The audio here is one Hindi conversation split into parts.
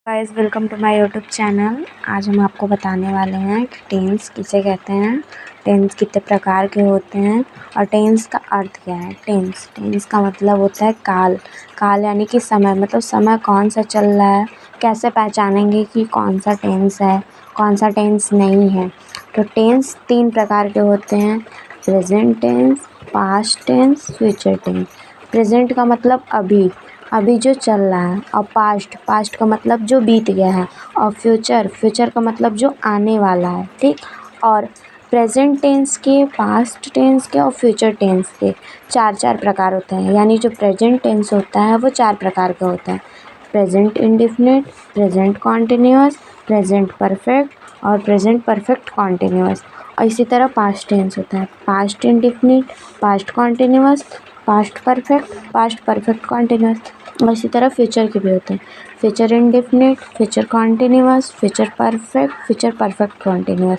Guys welcome to my YouTube channel. आज हम आपको बताने वाले हैं कि टेंस किसे कहते हैं, टेंस कितने प्रकार के होते हैं और टेंस का अर्थ क्या है। टेंस का मतलब होता है काल। काल यानी कि समय, मतलब समय कौन सा चल रहा है, कैसे पहचानेंगे कि कौन सा टेंस है कौन सा टेंस नहीं है। तो टेंस 3 प्रकार के होते हैं, present tense, past tense, future tense. Present का मतलब अभी जो चल रहा है, और पास्ट का मतलब जो बीत गया है, और फ्यूचर का मतलब जो आने वाला है। ठीक। और प्रेजेंट टेंस के, पास्ट टेंस के और फ्यूचर टेंस के 4 प्रकार होते हैं। यानी जो प्रेजेंट टेंस होता है वो 4 प्रकार का होता है, present indefinite, present continuous, present perfect और प्रेजेंट परफेक्ट कॉन्टिन्यूअस। और इसी तरह पास्ट टेंस होता है, past indefinite, past continuous, past perfect continuous. और इसी तरह फ्यूचर के भी होते हैं, future indefinite, future continuous, future perfect continuous.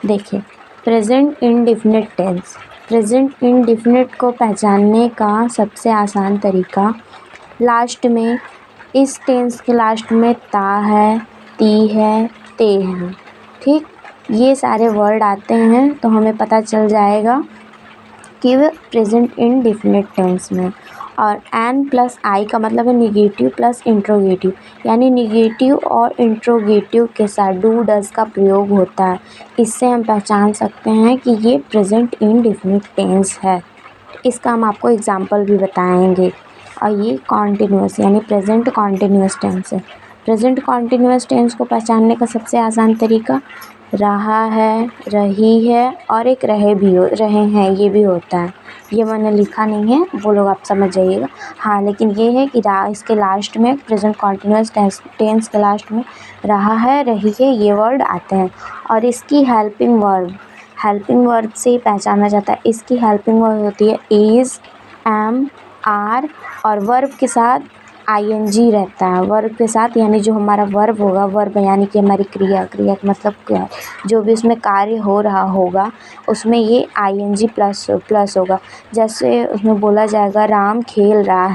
देखिए, present indefinite tense. Present indefinite को पहचानने का सबसे आसान तरीका, लास्ट में, इस टेंस के लास्ट में ता है, ती है, ते हैं। ठीक, ये सारे वर्ड आते हैं तो हमें पता चल जाएगा कि वे प्रेजेंट इंडेफिनिट टेंस में। और एन प्लस आई का मतलब है निगेटिव प्लस इंट्रोगेटिव, यानी निगेटिव और इंट्रोगेटिव के साथ डू डज का प्रयोग होता है। इससे हम पहचान सकते हैं कि ये प्रेजेंट इंडेफिनिट टेंस है। इसका हम आपको एग्जाम्पल भी बताएंगे। और ये कॉन्टिन्यूअस यानी प्रेजेंट कॉन्टिन्यूअस टेंस है। प्रेजेंट कॉन्टिन्यूअस टेंस को पहचानने का सबसे आसान तरीका, रहा है, रही है और एक रहे हैं ये भी होता है। ये मैंने लिखा नहीं है, वो लोग आप समझ जाइएगा। हाँ, लेकिन ये है कि इसके लास्ट में, प्रेजेंट कॉन्टिन्यूअस टेंस के लास्ट में रहा है, रही है ये वर्ड आते हैं। और इसकी हेल्पिंग वर्ब से पहचाना जाता है। इसकी हेल्पिंग वर्ब होती है इज़, एम, आर, और वर्ब के साथ आईएनजी रहता है। वर्ब के साथ यानी जो हमारा वर्ब होगा, वर्ब यानी कि हमारी क्रिया का मतलब क्या है, जो भी उसमें कार्य हो रहा होगा उसमें ये आईएनजी प्लस होगा। जैसे उसमें बोला जाएगा राम खेल रहा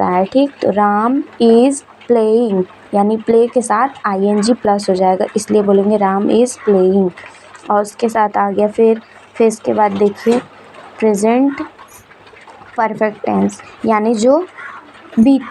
है। ठीक, तो राम इज़ प्लेइंग, यानी प्ले के साथ आईएनजी प्लस हो जाएगा, इसलिए बोलेंगे राम इज़ प्लेइंग। और उसके साथ आ गया फिर इसके बाद देखिए प्रेजेंट परफेक्ट टेंस, यानी जो बीत,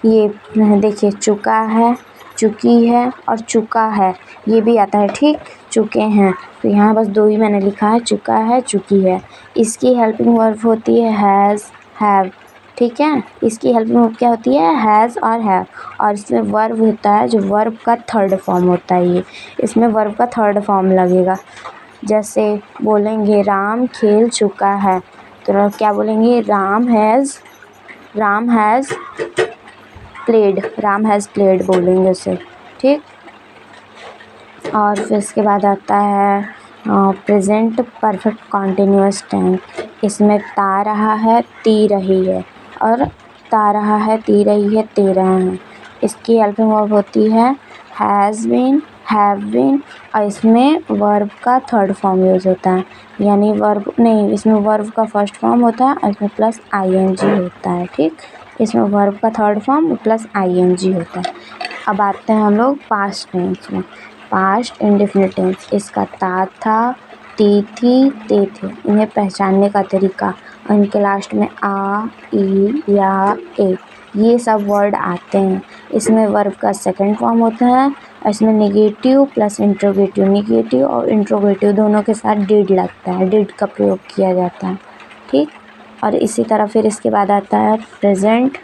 ये देखिए चुका है, चुकी है और चुका है, ये भी आता है। ठीक, चुके हैं, तो यहाँ बस 2 ही मैंने लिखा है, चुका है, चुकी है। इसकी हेल्पिंग वर्ब होती है हैज़, हैव। ठीक है, इसकी हेल्पिंग वर्ब क्या होती है, हैज़ और हैव। और इसमें वर्ब होता है, जो वर्ब का थर्ड फॉर्म होता है, ये इसमें वर्ब का थर्ड फॉर्म लगेगा। जैसे बोलेंगे राम खेल चुका है, तो क्या बोलेंगे, राम हैज़ प्लेड बोलेंगे उसे। ठीक, और फिर इसके बाद आता है प्रेजेंट परफेक्ट कॉन्टिन्यूअस टेंस। इसमें ता रहा है, ती रही है, और ता रहा है, ती रही है, ते रहे हैं। इसकी हेल्पिंग वर्ब होती है हैज़ बीन, हैव बीन, और इसमें वर्ब का थर्ड फॉर्म यूज़ होता है, यानी वर्ब नहीं, इसमें वर्ब का फर्स्ट फॉर्म होता है और इसमें प्लस आईएनजी होता है। ठीक, इसमें वर्ब का थर्ड फॉर्म प्लस आईएनजी होता है। अब आते हैं हम लोग पास्ट टेंस में। पास्ट इंडेफिनिट टेंस, इसका ता था, ती थी, ते थे। इन्हें पहचानने का तरीका, उनके लास्ट में आ, ई, या, ए, ये सब वर्ड आते हैं। इसमें वर्ब का सेकंड फॉर्म होता है और इसमें निगेटिव प्लस इंट्रोगेटिव, निगेटिव और इंट्रोगेटिव दोनों के साथ डिड लगता है, डिड का प्रयोग किया जाता है। ठीक, और इसी तरह फिर इसके बाद आता है प्रेजेंट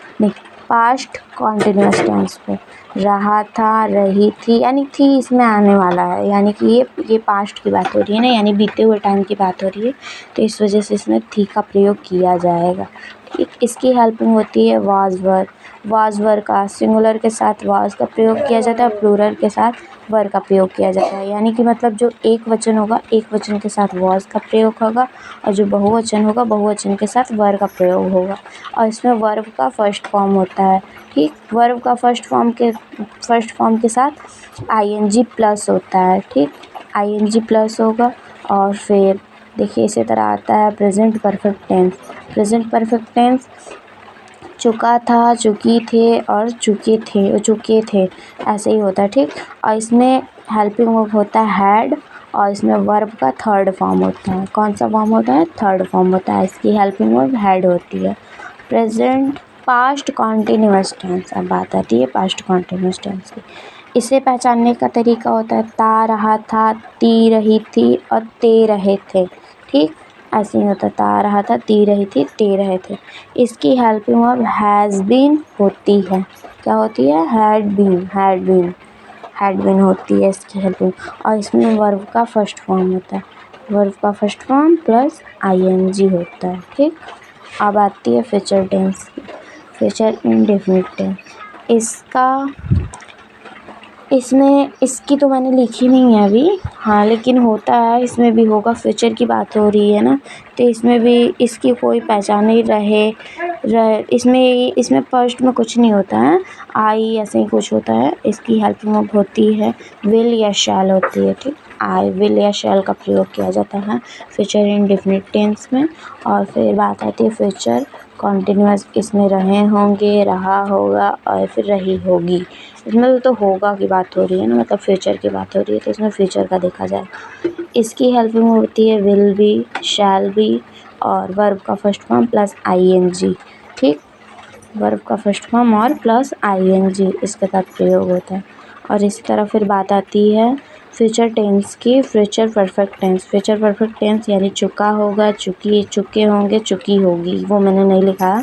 पास्ट कॉन्टिन्यूअस टेंस पे, रहा था, रही थी, यानी थी इसमें आने वाला है, यानी कि ये पास्ट की बात हो रही है ना, यानी बीते हुए टाइम की बात हो रही है, तो इस वजह से इसमें थी का प्रयोग किया जाएगा। ठीक, इसकी हेल्पिंग होती है वाज वर का सिंगुलर के साथ वाज का प्रयोग किया जाता है, प्लूरल के साथ वर का प्रयोग किया जाता है। यानी कि मतलब जो एक वचन होगा, एक वचन के साथ वाज का प्रयोग होगा, और जो बहुवचन होगा, बहुवचन के साथ वर का प्रयोग होगा। और इसमें वर्ब का फर्स्ट फॉर्म होता है। ठीक, वर्ब का फर्स्ट फॉर्म के साथ आईएनजी प्लस होता है। ठीक, आईएनजी प्लस होगा। और फिर देखिए इसी तरह आता है present perfect tense. Present perfect tense चुका था, चुकी थे और चुके थे ऐसे ही होता है, ठीक। और इसमें हेल्पिंग वर्ब होता है हैड और इसमें वर्ब का थर्ड फॉर्म होता है। कौन सा फॉर्म होता है? थर्ड फॉर्म होता है। इसकी हेल्पिंग वर्ब हैड होती है। Present past continuous tense. अब बात आती है पास्ट कॉन्टिन्यूअस टेंस की। इसे पहचानने का तरीका होता है ता रहा था, ती रही थी और ते रहे थे, ठीक। ऐसे ही होता ता रहा था, ती रही थी, ते रहे थे। इसकी हेल्पिंग वर्ब हैज़ बीन होती है। क्या होती है? हैड बीन होती है इसकी हेल्पिंग। और इसमें वर्ब का फर्स्ट फॉर्म होता है। वर्ब का फर्स्ट फॉर्म प्लस आईएनजी होता है, ठीक। अब आती है फ्यूचर टेंस की। Future indefinite tense. इसकी तो मैंने लिखी नहीं है अभी, हाँ, लेकिन होता है, इसमें भी होगा। फ्यूचर की बात हो रही है ना, तो इसमें भी इसकी कोई पहचान नहीं रहे। इसमें फर्स्ट में कुछ नहीं होता है, आई ऐसे ही कुछ होता है। इसकी हेल्पिंग वर्ब होती है विल या शैल होती है, ठीक। आई, विल या शैल का प्रयोग किया जाता है फ्यूचर इंडेफिनिट टेंस में। और फिर बात आती है फ्यूचर कॉन्टिन्यूअस। इसमें रहे होंगे, रहा होगा और फिर रही होगी। इसमें तो होगा की बात हो रही है ना, मतलब फ्यूचर की बात हो रही है, तो इसमें फ्यूचर का देखा जाए। इसकी हेल्पिंग होती है विल बी, शैल बी और वर्ब का फर्स्ट फॉर्म प्लस आईएनजी, ठीक। वर्ब का फर्स्ट फॉर्म और प्लस आईएनजी इसके साथ प्रयोग होता है। और इसी तरह फिर बात आती है फ्यूचर टेंस की। Future perfect tense. Future perfect tense यानी चुका होगा, चुके होंगे, चुकी होगी, वो मैंने नहीं लिखा।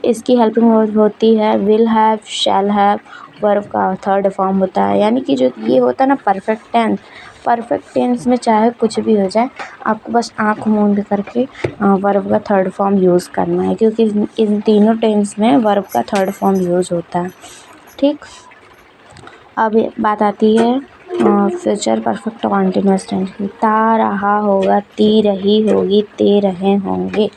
इसकी हेल्पिंग वर्ब होती है will have, shall have. Verb का थर्ड फॉर्म होता है, यानी कि जो ये होता है ना परफेक्ट टेंस में चाहे कुछ भी हो जाए, आपको बस आँख मूंद करके वर्ब का थर्ड फॉर्म यूज़ करना है, क्योंकि इन तीनों टेंस में वर्ब का थर्ड फॉर्म यूज़ होता है, ठीक। अब बात आती है फ्यूचर परफेक्ट कॉन्टिन्यूअस टेंस की। ता रहा होगा, ती रही होगी, ते रहे होंगे,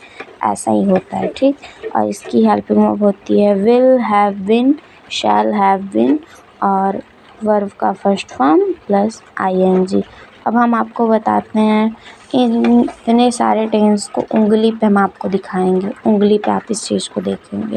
ऐसा ही होता है, ठीक। और इसकी हेल्पिंग वर्ब होती है will have been, shall have been और वर्ब का फर्स्ट फॉर्म प्लस आईएनजी। अब हम आपको बताते हैं इतने सारे टेंस को उंगली पे हम आपको दिखाएंगे। उंगली पे आप इस चीज़ को देखेंगे।